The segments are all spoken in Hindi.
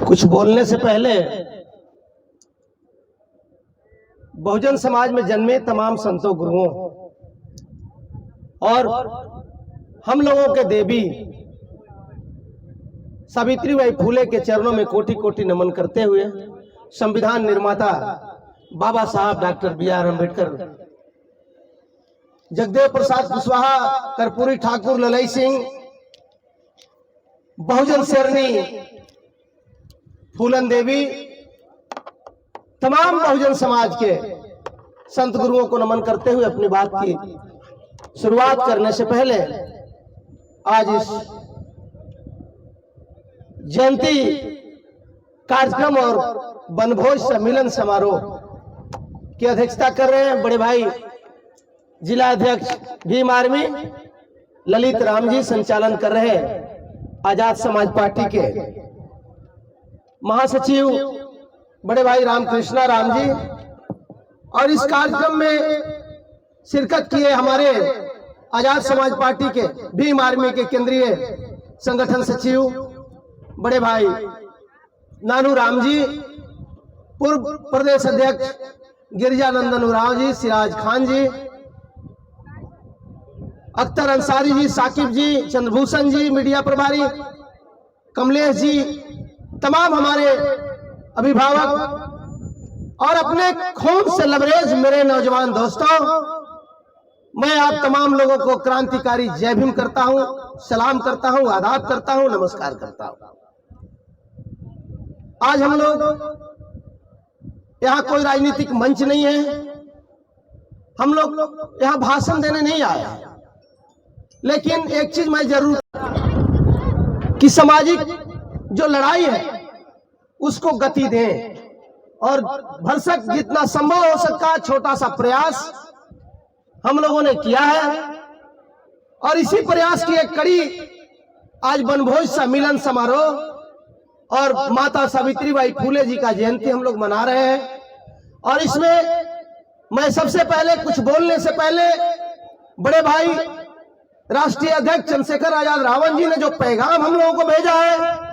कुछ बोलने से पहले बहुजन समाज में जन्मे तमाम संतों गुरुओं और हम लोगों के देवी सावित्रीबाई फूले के चरणों में कोटि कोटि नमन करते हुए संविधान निर्माता बाबा साहब डॉक्टर बी.आर. अम्बेडकर, जगदेव प्रसाद कुशवाहा, कर्पूरी ठाकुर, ललई सिंह, बहुजन शेरनी फूलन देवी, तमाम बहुजन समाज के संत गुरुओं को नमन करते हुए अपनी बात की शुरुआत करने से पहले आज इस जयंती कार्यक्रम और वनभोज सम्मेलन समारोह की अध्यक्षता कर रहे हैं बड़े भाई जिला अध्यक्ष भीम आर्मी ललित राम जी, संचालन कर रहे हैं आजाद समाज पार्टी के महासचिव बड़े भाई रामकृष्णा राम जी, और इस कार्यक्रम में शिरकत किए हमारे आजाद समाज पार्टी के भीम आर्मी के केंद्रीय संगठन सचिव बड़े भाई नानू राम जी, पूर्व प्रदेश अध्यक्ष गिरिजानंदन उरांव जी, सिराज खान जी, अख्तर अंसारी जी, साकिब जी, चंद्रभूषण जी, मीडिया प्रभारी कमलेश जी, तमाम हमारे अभिभावक और अपने खून से लबरेज मेरे नौजवान दोस्तों, मैं आप तमाम लोगों को क्रांतिकारी जय भीम करता हूं, सलाम करता हूं, आदाब करता हूं, नमस्कार करता हूं। आज हम लोग यहाँ कोई राजनीतिक मंच नहीं है, हम लोग यहाँ भाषण देने नहीं आए, लेकिन एक चीज मैं जरूर कि सामाजिक जो लड़ाई है उसको गति दें और भरसक जितना संभव हो सका छोटा सा प्रयास हम लोगों ने किया है, और इसी प्रयास की एक कड़ी आज वनभोज सम्मेलन समारोह और माता सावित्रीबाई फूले जी का जयंती हम लोग मना रहे हैं। और इसमें मैं सबसे पहले कुछ बोलने से पहले बड़े भाई राष्ट्रीय अध्यक्ष चंद्रशेखर आजाद रावण जी ने जो पैगाम हम लोगों को भेजा है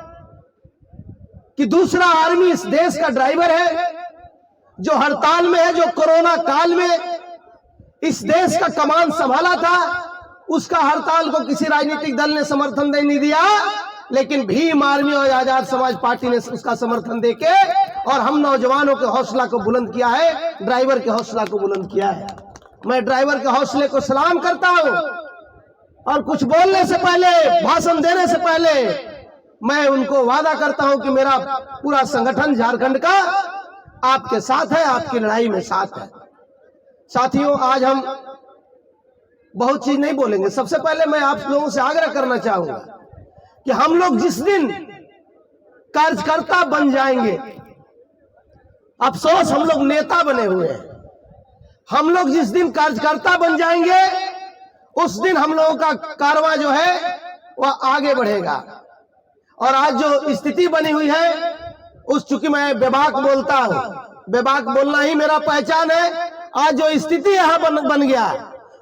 कि दूसरा आर्मी इस देश का ड्राइवर है, जो हड़ताल में है, जो कोरोना काल में इस देश का कमान संभाला था, उसका हड़ताल को किसी राजनीतिक दल ने समर्थन नहीं दिया, लेकिन भीम आर्मी और आजाद समाज पार्टी ने उसका समर्थन देके और हम नौजवानों के हौसला को बुलंद किया है, ड्राइवर के हौसला को बुलंद किया है। मैं ड्राइवर के हौसले को सलाम करता हूं, और कुछ बोलने से पहले, भाषण देने से पहले मैं उनको वादा करता हूं कि मेरा पूरा संगठन झारखंड का आपके साथ है, आपकी लड़ाई में साथ है। साथियों, आज हम बहुत चीज नहीं बोलेंगे। सबसे पहले मैं आप लोगों से आग्रह करना चाहूंगा कि हम लोग जिस दिन कार्यकर्ता बन जाएंगे, अफसोस हम लोग नेता बने हुए हैं, हम लोग जिस दिन कार्यकर्ता बन जाएंगे उस दिन हम लोगों का कारवां जो है वह आगे बढ़ेगा। और आज जो स्थिति बनी हुई है उस, चूंकि मैं बेबाक बोलता हूं, बेबाक बोलना ही मेरा पहचान है, आज जो स्थिति यहां बन गया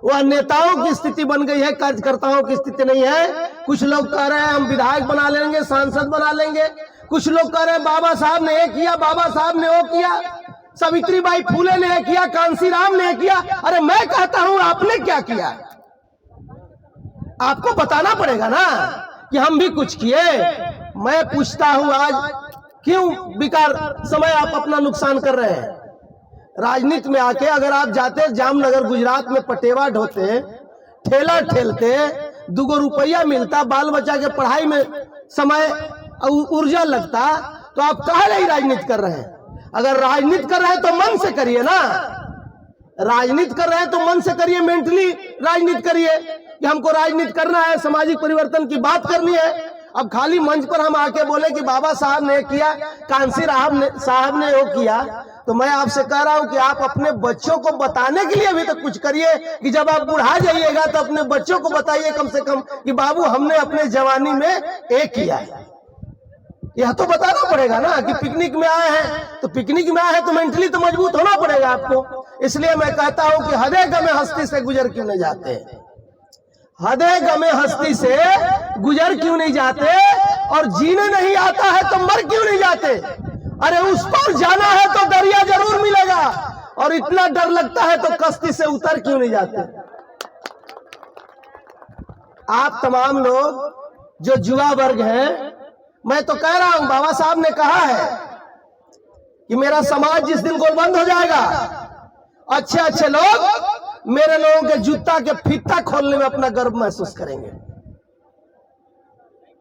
वह नेताओं की स्थिति बन गई है, कार्यकर्ताओं की स्थिति नहीं है। कुछ लोग कह रहे हैं हम विधायक बना लेंगे, सांसद बना लेंगे, कुछ लोग कह रहे हैं बाबा साहब ने ये किया, बाबा साहब ने वो किया, सावित्रीबाई फूले ने ये किया, कांसीराम ने किया। अरे मैं कहता हूं आपने क्या किया? आपको बताना पड़ेगा ना कि हम भी कुछ किए। मैं पूछता हूं आज क्यों बेकार समय आप अपना नुकसान कर रहे हैं? राजनीति में आके अगर आप जाते जामनगर गुजरात में पटेवा ढोते, ठेला ठेलते, 2 रुपया मिलता, बाल बच्चा के पढ़ाई में समय ऊर्जा लगता, तो आप काहे नहीं राजनीति कर रहे हैं? अगर राजनीति कर रहे हैं तो मन से करिए ना, राजनीति कर रहे हैं तो मन से करिए, मेंटली राजनीति करिए कि हमको राजनीति करना है, सामाजिक परिवर्तन की बात करनी है। अब खाली मंच पर हम आके बोले कि बाबा साहब ने किया, कांसी साहब ने वो किया, तो मैं आपसे कह रहा हूं कि आप अपने बच्चों को बताने के लिए भी तो कुछ करिए कि जब आप बुढ़ा जाइएगा तो अपने बच्चों को बताइए कम से कम कि बाबू हमने अपने जवानी में एक किया है। यह तो बताना पड़ेगा ना कि पिकनिक में आए हैं, तो पिकनिक में आए हैं तो मेंटली तो मजबूत होना पड़ेगा आपको। इसलिए मैं कहता हूं कि हदे गमे हस्ती से गुजर क्यों नहीं जाते, हदे गमे हस्ती से गुजर क्यों नहीं जाते और जीने नहीं आता है तो मर क्यों नहीं जाते? अरे उस पर जाना है तो दरिया जरूर मिलेगा, और इतना डर लगता है तो कश्ती से उतर क्यों नहीं जाते? आप तमाम लोग जो युवा वर्ग हैं, मैं तो कह रहा हूं, बाबा साहब ने कहा है कि मेरा समाज जिस दिन गोलबंद हो जाएगा, अच्छे अच्छे लोग मेरे लोगों के जूता के फीता खोलने में अपना गर्व महसूस करेंगे।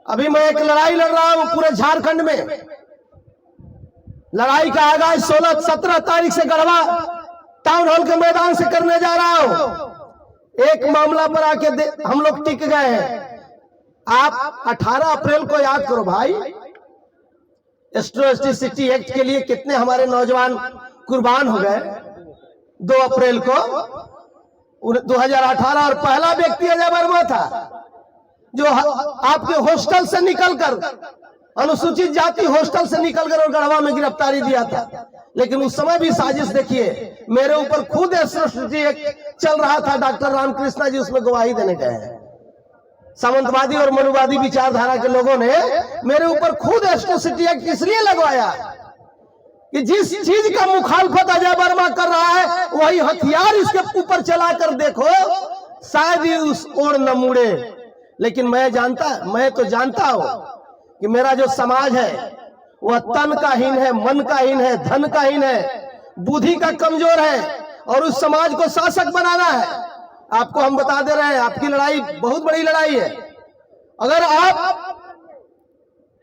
अभी मैं एक लड़ाई लड़ रहा हूं पूरे झारखंड में। लड़ाई का आगाज 16-17 तारीख से गढ़वा टाउन हॉल के मैदान से करने जा रहा हूं। एक मामला पर आके हम लोग टिक गए हैं। आप 18 अप्रैल को याद करो भाई, एट्रोसिटी एक्ट के लिए कितने हमारे नौजवान कुर्बान हो गए। 2 अप्रैल को 2018, और पहला व्यक्ति अजय वर्मा था जो आपके हॉस्टल से निकलकर, अनुसूचित जाति हॉस्टल से निकलकर और गढ़वा में गिरफ्तारी दिया था। लेकिन उस समय भी साजिश देखिए, मेरे ऊपर खुद एट्रोसिटी एक्ट चल रहा था। डॉक्टर रामकृष्णा जी उसमें गवाही देने गए हैं। सामंतवादी और मनुवादी विचारधारा के लोगों ने मेरे ऊपर खुद एट्रोसिटी एक्ट इसलिए लगवाया कि जिस चीज का मुखालफत अजय वर्मा कर रहा है, वही हथियार इसके ऊपर चलाकर देखो, शायद ही उस ओर न मुड़े। लेकिन मैं तो जानता हूं कि मेरा जो समाज है वह तन का हीन है, मन का हीन है, धन का हीन है, बुद्धि का कमजोर है, और उस समाज को शासक बनाना है। आपको हम बता दे रहे हैं, आपकी लड़ाई बहुत बड़ी लड़ाई है। अगर आप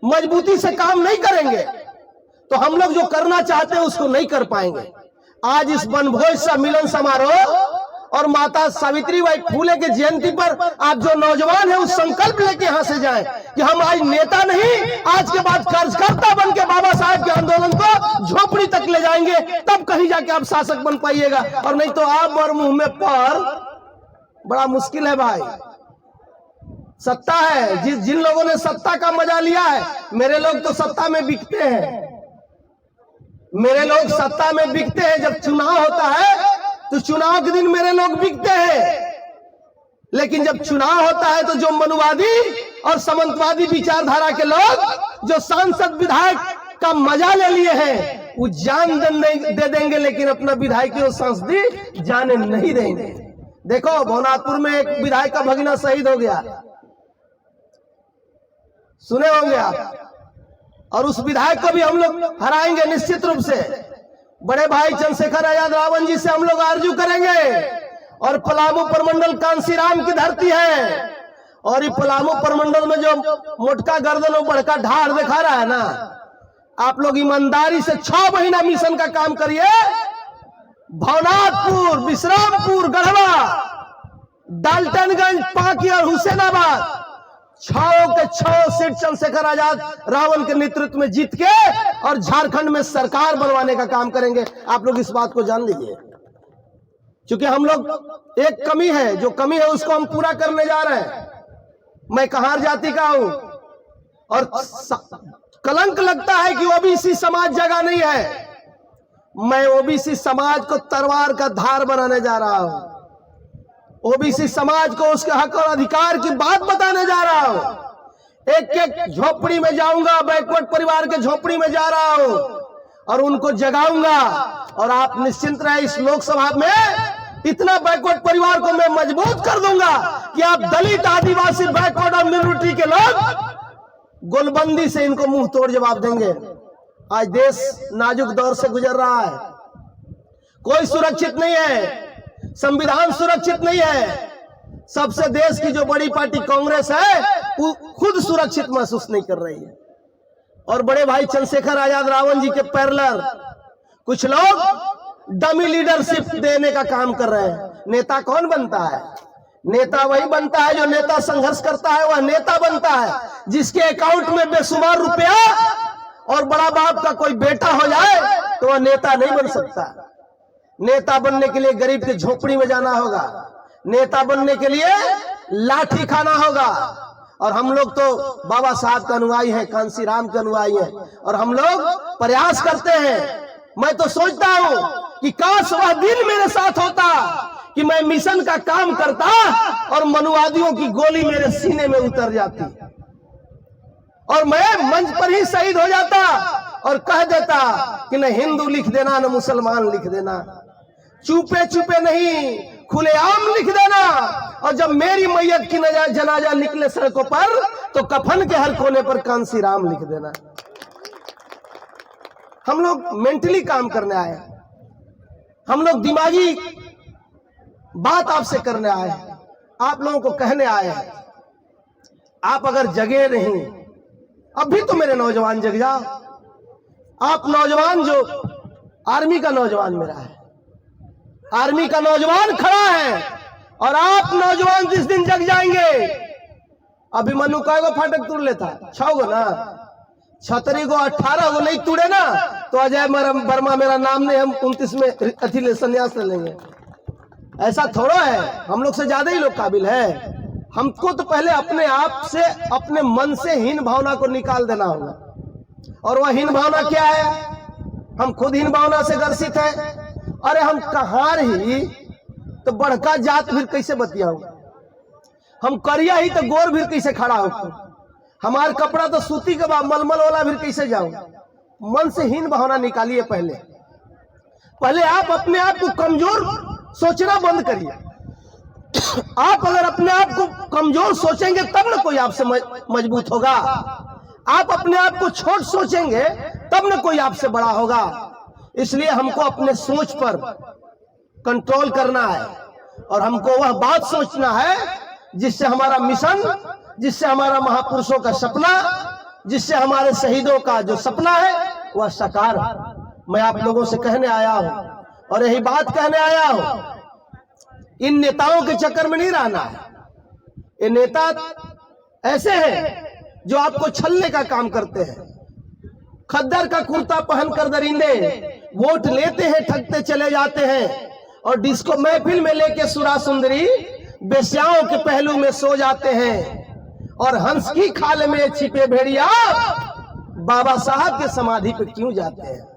मजबूती से काम नहीं करेंगे तो हम लोग जो करना चाहते हैं उसको नहीं कर पाएंगे। आज इस वनभोज सम्मिलन समारोह और माता सावित्रीबाई फुले के जयंती पर आप जो नौजवान है, उस संकल्प लेके यहां से जाएं कि हम आज नेता नहीं, आज के बाद कार्यकर्ता बन के बाबा साहब के आंदोलन को झोपड़ी तक ले जाएंगे, तब कहीं जाके आप शासक बन पाइएगा। और नहीं तो आप और मुंह में पर बड़ा मुश्किल है भाई। सत्ता है, जिन लोगों ने सत्ता का मजा लिया है, मेरे लोग तो सत्ता में बिकते हैं। मेरे लोग सत्ता में बिकते हैं। जब चुनाव होता है तो चुनाव के दिन मेरे लोग बिकते हैं, लेकिन जब चुनाव होता है तो जो मनुवादी और सामंतवादी विचारधारा के लोग जो सांसद विधायक का मजा ले लिए हैं, वो जान दे देंगे, लेकिन अपना विधायक और सांसदी जाने नहीं देंगे। देखो भवनाथपुर में एक विधायक का भगिना शहीद हो गया, सुने होंगे आप, और उस विधायक को भी हम लोग हराएंगे निश्चित रूप से। बड़े भाई चंद्रशेखर आजाद रावण जी से हम लोग आरजू करेंगे। और पलामू प्रमंडल कांसीराम की धरती है, और ये पलामू प्रमंडल में जो मोटका गर्दन और बड़का ढाड़ दिखा रहा है ना, आप लोग ईमानदारी से 6 महीना मिशन का काम करिए। भवनाथपुर, विश्रामपुर, गढ़वा, डाल्टनगंज, पाकी और हुसैनाबाद 6 के 6 सीट चंद्रशेखर आजाद रावण के नेतृत्व में जीत के और झारखंड में सरकार बनवाने का काम करेंगे। आप लोग इस बात को जान लीजिए, क्योंकि हम लोग एक कमी है, जो कमी है उसको हम पूरा करने जा रहे हैं। मैं कहार जाति का हूं और कलंक लगता है कि ओबीसी समाज जगह नहीं है। मैं ओबीसी समाज को तलवार का धार बनाने जा रहा हूं। ओबीसी समाज को उसके हक और अधिकार की बात बताने जा रहा हूं। एक एक झोपड़ी में जाऊंगा, बैकवर्ड परिवार के झोपड़ी में जा रहा हूं और उनको जगाऊंगा। और आप निश्चिंत रहे, इस लोकसभा में इतना बैकवर्ड परिवार को मैं मजबूत कर दूंगा कि आप दलित, आदिवासी, बैकवर्ड और मिनोरिटी के लोग गोलबंदी से इनको मुंह तोड़ जवाब देंगे। आज देश नाजुक दौर से गुजर रहा है, कोई सुरक्षित नहीं है, संविधान सुरक्षित नहीं है। सबसे देश की जो बड़ी पार्टी कांग्रेस है वो खुद सुरक्षित महसूस नहीं कर रही है। और बड़े भाई चंद्रशेखर आजाद रावण जी के पैरेलल कुछ लोग डमी लीडरशिप देने का काम कर रहे हैं। नेता कौन बनता है? नेता वही बनता है जो नेता संघर्ष करता है, वह नेता बनता है। जिसके अकाउंट में बेशुमार रुपया और बड़ा बाप का कोई बेटा हो जाए तो वह नेता नहीं बन सकता। नेता बनने के लिए गरीब की झोपड़ी में जाना होगा, नेता बनने के लिए लाठी खाना होगा। और हम लोग तो बाबा साहब का अनुयायी हैं, कांसीराम के अनुयायी हैं, और हम लोग प्रयास करते हैं। मैं तो सोचता हूं कि काश वह दिन मेरे साथ होता कि मैं मिशन का काम करता और मनुवादियों की गोली मेरे सीने में उतर जाती। और मैं मंच पर ही शहीद हो जाता और कह देता कि न हिंदू लिख देना न मुसलमान लिख देना, चुपे चुपे नहीं खुलेआम लिख देना। और जब मेरी मैयत की जनाजा निकले सड़कों पर तो कफन के हर कोने पर कांसी राम लिख देना। हम लोग मेंटली काम करने आए हैं, हम लोग दिमागी बात आपसे करने आए हैं, आप लोगों को कहने आए हैं। आप अगर जगे नहीं, अभी तो मेरे नौजवान जग जाओ। आप नौजवान जो आर्मी का नौजवान मेरा है, आर्मी का नौजवान खड़ा है, और आप नौजवान जिस दिन जग जाएंगे, अभिमन्यु कएगो फाटक तोड़ लेता है? 6 गो ना, 36 गो 18 गो नहीं तोड़े ना तो अजय वर्मा मेरा नाम नहीं, हम 29 में अथी ले संन्यास ले लेंगे। ऐसा थोड़ा है, हम लोग से ज्यादा ही लोग काबिल है। हमको तो पहले अपने आप से, अपने मन से हीन भावना को निकाल देना होगा। और वह हीन भावना क्या है? हम खुद हीन भावना से ग्रसित हैं। अरे हम कहार ही तो बड़का जात फिर कैसे बतियाऊं, हम करिया ही तो गोर भी कैसे खड़ा हो, हमार कपड़ा तो सूती के बाद मलमल वाला भी कैसे जाऊं। मन से हीन भावना निकालिए। पहले आप अपने आप को कमजोर सोचना बंद करिए। आप अगर अपने आप को कमजोर सोचेंगे तब न कोई आपसे मजबूत होगा। आप अपने आप को छोट सोचेंगे तब न कोई आपसे बड़ा होगा। इसलिए हमको अपने सोच पर कंट्रोल करना है, और हमको वह बात सोचना है जिससे हमारा मिशन, जिससे हमारा महापुरुषों का सपना, जिससे हमारे शहीदों का जो सपना है वह साकार हो। मैं आप लोगों से कहने आया हूं, और यही बात कहने आया हूं, इन नेताओं के चक्कर में नहीं रहना है। ये नेता ऐसे हैं जो आपको छलने का काम करते हैं। खद्दर का कुर्ता पहनकर दरिंदे वोट लेते हैं, ठगते चले जाते हैं, और डिस्को महफिल में लेके सुरा सुंदरी बेस्याओं के पहलू में सो जाते हैं। और हंस की खाल में छिपे भेड़िया बाबा साहब के समाधि पे क्यों जाते हैं?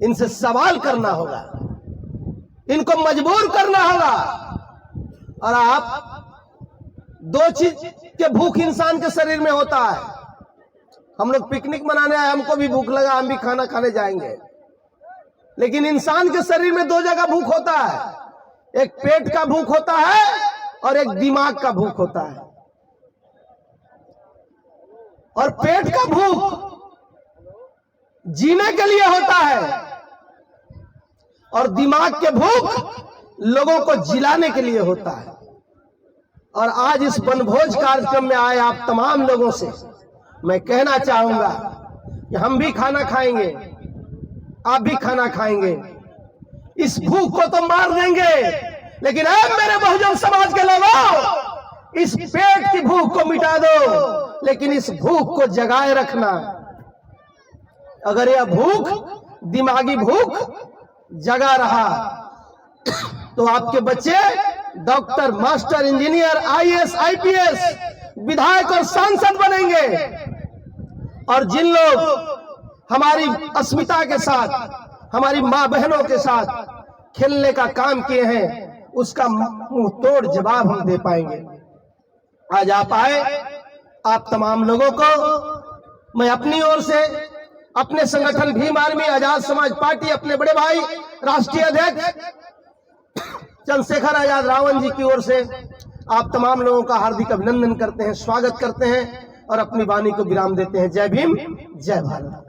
इनसे सवाल करना होगा, इनको मजबूर करना होगा। और आप 2 चीज के भूख इंसान के शरीर में होता है। हम लोग पिकनिक मनाने आए, हमको भी भूख लगा, हम भी खाना खाने जाएंगे, लेकिन इंसान के शरीर में 2 जगह भूख होता है। एक पेट का भूख होता है और एक दिमाग का भूख होता है। और पेट का भूख जीने के लिए होता है, और दिमाग के भूख लोगों को जिलाने के लिए होता है। और आज इस वनभोज कार्यक्रम में आए आप तमाम लोगों से मैं कहना चाहूंगा कि हम भी खाना खाएंगे, आप भी खाना खाएंगे। इस भूख को तो मार देंगे, लेकिन अब मेरे बहुजन समाज के लोगों, इस पेट की भूख को मिटा दो, लेकिन इस भूख को जगाए रखना। अगर यह भूख, दिमागी भूख जगा रहा तो आपके बच्चे doctor, master, engineer, IAS, IPS, विधायक और सांसद बनेंगे। और जिन लोग हमारी अस्मिता के साथ, हमारी मां बहनों के साथ खेलने का काम किए हैं, उसका मुंह तोड़ जवाब हम दे पाएंगे। आज आप आए, आप तमाम लोगों को मैं अपनी ओर से, अपने संगठन भीम आर्मी आजाद समाज पार्टी, अपने बड़े भाई राष्ट्रीय अध्यक्ष चंद्रशेखर आजाद रावण जी की ओर से आप तमाम लोगों का हार्दिक अभिनंदन करते हैं, स्वागत करते हैं और अपनी वाणी को विराम देते हैं। जय भीम, जय भारत।